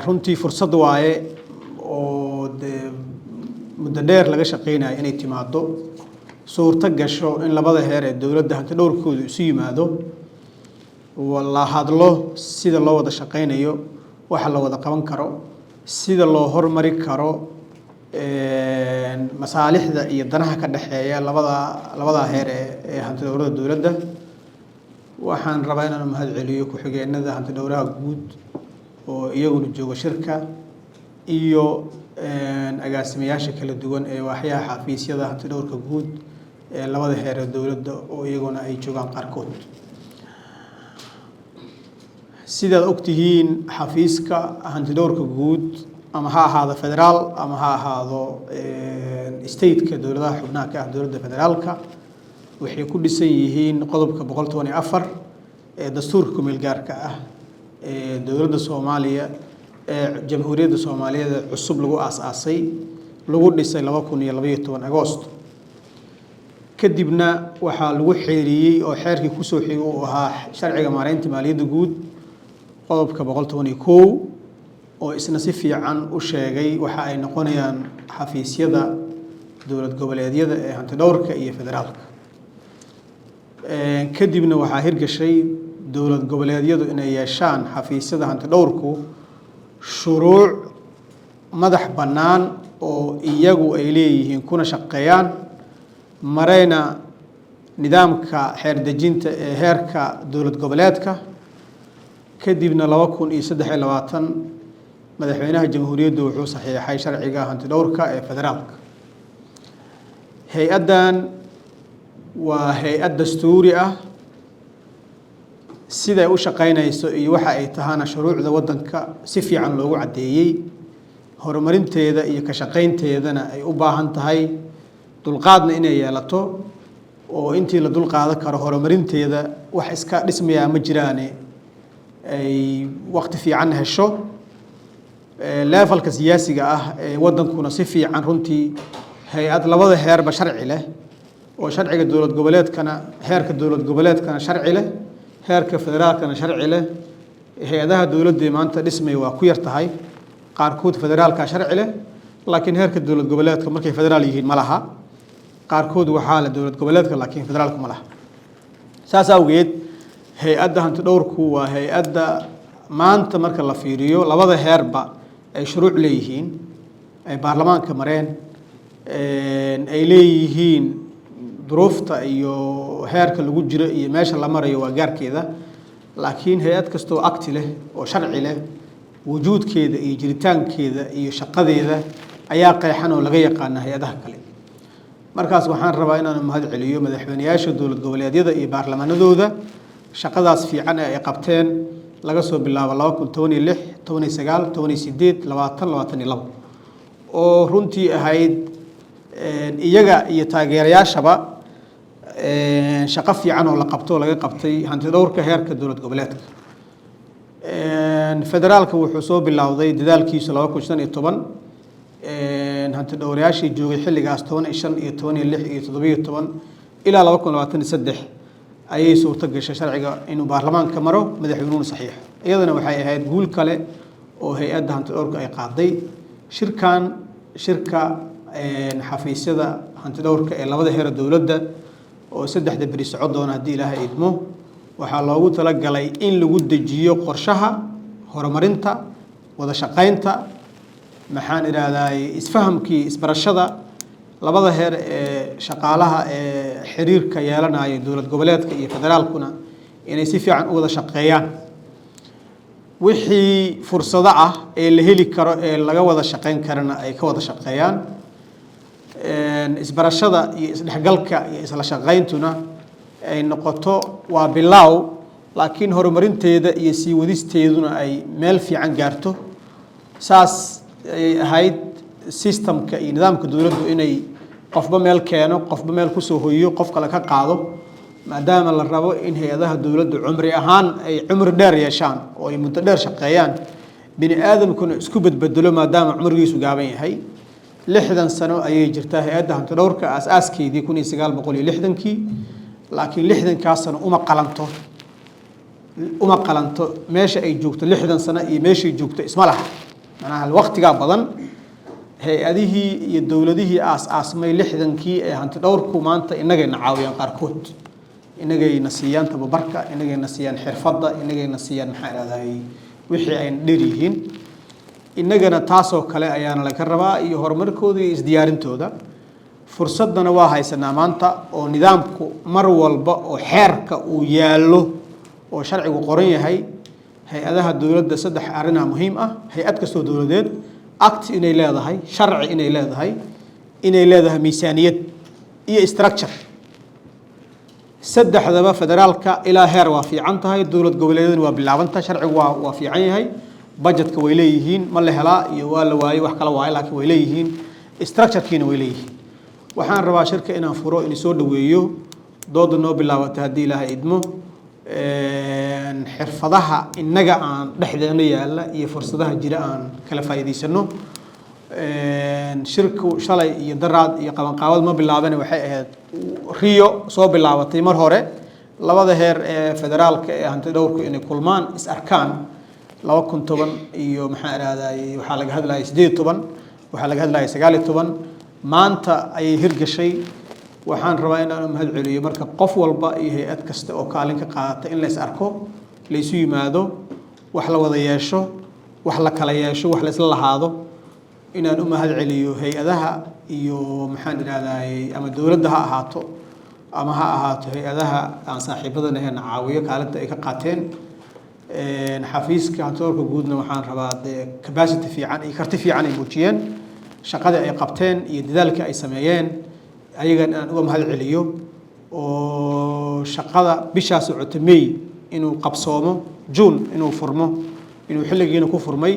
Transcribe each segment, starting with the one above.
runtii fursad waaye oo muddo dheer laga shaqeynayo inay timaado suurto gasho in labada heer ee dowladda hanti dhowrkoodu isu yimaado wala hadlo sida loo wada shaqeynayo waxa la wada qaban karo sida loo hormari karo masaalixda iyo danaha ka dhaxeeya labada heer ee hanti dhowrada dowladda waxaan rabaa inaan mahad celiyo ku xigeenada hanti dhowraha guud oo iyaguna jooga shirka iyo agaasimayaasha kala duwan ee waaxyaha xafiisyada hanti dhowrka guud ee labada heer ee dowladda oo iyaguna ay joogaan qaarkood sidaad ogtihiin xafiiska hanti dhowrka guud ama ha ahaado federaal ama ha ahaado state-ka dowladaha xubnaha ka ah dowladda federaalka waxay ku dhisan yihiin qodobka 114 ee dastuurka kumeel gaarka ah ee dowladda Soomaaliya ee jamhuuriyadda Soomaaliyeed cusub lagu aasaasay lagu dhisay 2012 Agoost kadibna waxaa lagu xiriiriyay oo xeerkii ku soo xigay oo ahaa sharciga maareynta maaliyadda guud qodobka 111 oo isna si fiican u sheegay waxa ay noqonayaan xafiisyada dowlad goboleedyada ee hanti dhowrka iyo federaalka kadibna waxaa hirgashay dowlad goboleedyadu inay yeeshaan xafiisyada hanti dhowrku shuruuc madax bannaan oo iyagu ay leeyihiin kuna shaqeeyaan marayna nidaamka xeer dejinta ee heerka dowlad goboleedka kadibna 2023 madaxweynaha jamhuuriyadda wuxuu saxiixay sharciga hanti dhowrka ee federaalka hay-adan waa hay-ad dastuuri ah sida u shaqeynayso iyo waxa ay tahana shuruucda wadanka si fiican loogu cadeeyay horumarinteeda iyo ka shaqeynteedana ay u baahan tahay dulqaadna inay yeelato oo intii la dulqaadan karo horumarinteeda wax iska dhismaya ma jiraan ay waqti fiican hesho levelka siyaasiga ah ee wadankuna si fiican runtii hay-ad labada heerba sharci leh oo sharciga dowlad goboleedkana heerka dowlad goboleedkana sharci leh heerka federaalkana sharci leh hay-adaha dowladda maanta dhismay waa ku yar tahay qaarkood federaalka sharci leh laakiin heerka dowlad goboleedka markay federaal yihiin ma laha qaarkood waxaa la dowlad goboleedka laakiin federaalka ma laha saas awgeed hay-adda hanti dhowrku waa hay-adda maanta marka la fiiriyo labada heerba ay shuruuc leeyihiin ay baarlamaanka mareen ay leeyihiin duruufta iyo heerka lagu jiro iyo meesha la marayo waa gaarkeeda laakiin hay-ad kastoo acti leh oo sharci leh wujuudkeeda iyo jiritaankeeda iyo shaqadeeda ayaa qeexan oo laga yaqaan hay-adaha kale markaas waxaan rabaa inaan mahad celiyo madaxweynayaasha dowlad goboleedyada iyo baarlamaanadooda shaqadaas fiican ee ay qabteen laga soo bilaabo 2016 19 18 20 oo runtii ahayd iyaga iyo taageerayaashaba shaqo fiican oo la qabto laga qabtay hanti dhowrka heerka dowlad goboleedka federaalka wuxuu soo bilowday dadaalkiisa 2015 hanti dhowrayaashii joogay xilligaas 15 iyo 16 iyo 17 ilaa 2023 ayay suurto gashay sharciga inuu baarlamaanka maro madaxweynuhu saxiix iyadana waxay ahayd guul kale oo hay-adda hanti dhowrka ay qaaday shirka xafiisyada hanti dhowrka ee labada heer dowladda oo saddexda bari socod doona hadii Ilaahay idmo waxaa loogu talagalay in lagu dejiyo qorshaha horumarinta wada shaqeynta maxaan iraahday isfahamkii isbarashada labada heer ee shaqaalaha ee xiriirka yeelanaya dowlad goboleedka iyo federaalkuna inay si fiican u wada shaqeeyaan wixii fursado ah ee la heli karo ee laga wada shaqeyn karana ay ka wada shaqeeyaan isbarashada iyo isdhexgalka iyo isla shaqeyntuna ay noqoto waa bilaaw laakiin horumarinteeda iyo sii wadisteeduna ay meel fiican gaarto saas ay ahayd systemka iyo nidaamka dowladdu inay qofba meel keeno qofba meel ku soo hoyo qof kale ka qaado maadaama la rabo in hay-adaha dowladdu cumri ahaan ay cumri dheer yeeshaan oo ay muddo dheer shaqeeyaan bini aadamkuna isku badbedelo maadaama cumrigiisu gaaban yahay 60 sano ayay jirtaa hay-adda hanti dhowrka aaskeedii 1960kii laakiin 60 sano uma qalanto uma qalanto meesha ay joogto 60 sano iyo meesha ay joogto isma laha macnaha waqtiga badan hay-adihii iyo dowladihii aas-aasmay 60kii ee hanti dhowrku maanta inagayna caawiyaan qaarkood inagayna siiyaan tababarka inagayna siiyaan xirfadda inagayna siiyaan maxaa ihahday wixii ay dheer yihiin inagana taasoo kale ayaana laga rabaa iyo horumarkooda iyo isdiyaarintooda fursadana waa haysanaa maanta oo nidaamku mar walba oo xeerka uu yaallo oo sharcigu qoran yahay hay-adaha dowladda saddex arrinaa muhiim ah hay-ad kastoo dowladeed act inay leedahay sharci inay leedahay miisaaniyad iyo structure saddexdaba federaalka ilaa heer waa fiican tahay dowlad goboleedyaduna waa bilaabantahay sharcigu waa fiican yahay budgetka way leeyihiin ma la helaa iyo waa la waayey wax kala waaye laakiin way leeyihiin structurekiina way leeyihiin waxaan rabaa shirka inaan furo in soo dhaweeyo dooda noo bilaabatay haddii ilaahay idmo xirfadaha innaga aan dhexdeena yaalla iyo fursadaha jira aan kala faa'iidaysano shirku shalay iyo daraad iyo qabanqaabad ma bilaabane waxay ahayd riyo soo bilaabatay mar hore labada heer ee federaalka ee hanti dhowrku inay kulmaan is arkaan 2010 iyo maxaa ihahday waxaa laga hadlayay 18 waxaa laga hadlayay 19 maanta ayay hirgashay waxaan rabaa inaan mahad celiyo marka qof walba iyo hay-ad kasta oo kaalin ka qaadata in la is arko la isu yimaado wax la wada yeesho wax la kala yeesho wax la isla lahaado inaan u mahad celiyo hay-adaha iyo maxaan ihahday ama dowladda ha ahaato ama ha ahaato hay-adaha aan saaxiibadana ahayn caawiyo kaalinta ay ka qaateen xafiiska hantoorka guudna waxaan rabaa capacity fiican iyo karti fiican ay muujiyeen shaqada ay qabteen iyo dadaalka ay sameeyeen ayagan aan uga mahad celiyo oo shaqada bishaa socota May inuu qabsoomo June inuu furmo inuu xilligiina ku furmay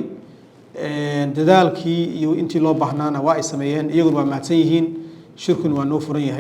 dadaalkii iyo intii loo baahnaana waa ay sameeyeen iyaguna waa mahadsan yihiin shirkuna waa noo furan yahay